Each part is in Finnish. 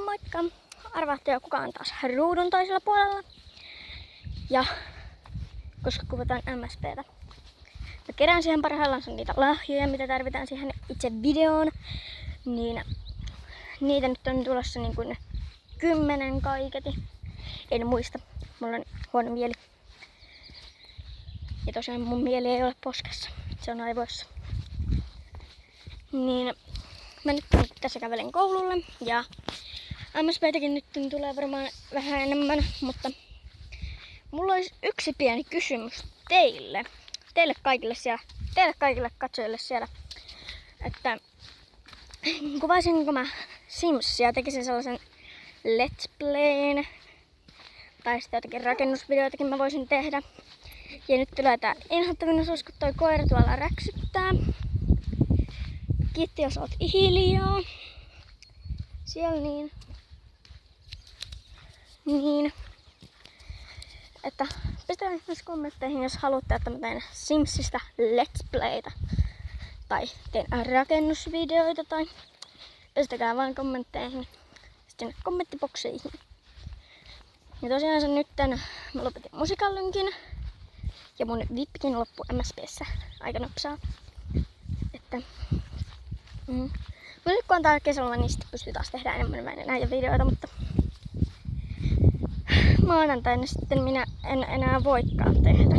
Moikka! Arvaatte jo kuka on taas ruudun toisella puolella. Ja koska kuvataan MSPtä. Mä kerään siihen parhaillaan niitä lahjoja, mitä tarvitaan siihen itse videoon. Niin niitä nyt on tulossa niin kuin 10 kaiketi. En muista. Mulla on huono mieli. Ja tosiaan mun mieli ei ole poskessa. Se on aivoissa. Niin mä nyt tässä kävelen koululle ja MSPtäkin nyt tulee varmaan vähän enemmän, mutta mulla olisi yksi pieni kysymys teille kaikille katsojille siellä, että kuvaisinko mä Simsia, tekisin sellaisen let's playn tai sitten jotakin rakennusvideoitakin mä voisin tehdä. Ja nyt tulee tää inhottavin osuus, kun toi koira tuolla räksyttää. Kiitti, jos oot hiljaa. Siellä niin. Että pistäkää myös kommentteihin, jos haluatte, että mä teen Simsistä let's playtä. Tai teen rakennusvideoita tai pistäkää vaan kommentteihin sinne kommenttibokseihin. Ja tosiaan se nytten mä lopetin musikallynkin. Ja mun vippikin loppui MSP:ssä aika nopsaa. Että nyt kun on täällä kesällä, niin sitten pystyy taas tehdä enemmän näitä videoita, mutta maanantaina sitten minä en enää voikaan tehdä.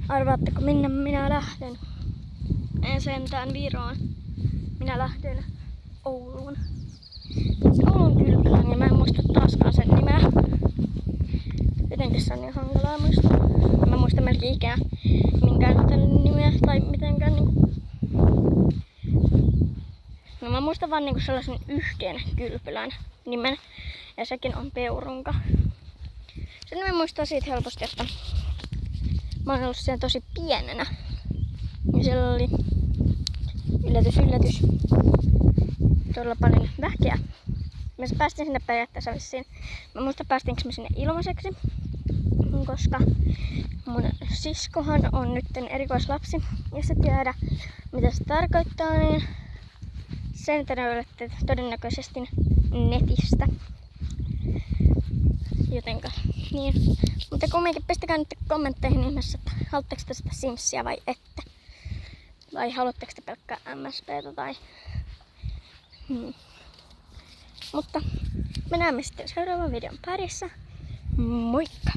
Arvaatteko minne minä lähden? En sentään Viroon. Minä lähden Ouluun. Oulun kylpylään ja mä en muista taaskaan sen nimeä. Jotenkin se on niin hankalaa muistaa. Mä muistan melkein ikään minkään nimeä tai mitenkään No mä muistan vaan niinku sellaisen yhden kylpylän nimen. Ja sekin on Peurunka. Sen mä muistan siitä helposti, että mä oon ollut siellä tosi pienenä. Ja siellä oli yllätys. Todella paljon väkeä. Mä päästin sinne periaatteessa vissiin. Mä muistan päästinkö mä sinne ilmaiseksi. Koska mun siskohan on nyt erikoislapsi. Jos et tiedä mitä se tarkoittaa, niin sen te löydätte todennäköisesti netistä. Jotenka niin. Mutta kumminkin pistäkää nyt kommentteihin ihmeessä, että haluatteko te sitä Simsia vai ette. Vai haluatteko te pelkkää MSPtä tai Mutta me näemme sitten seuraavan videon parissa. Moikka!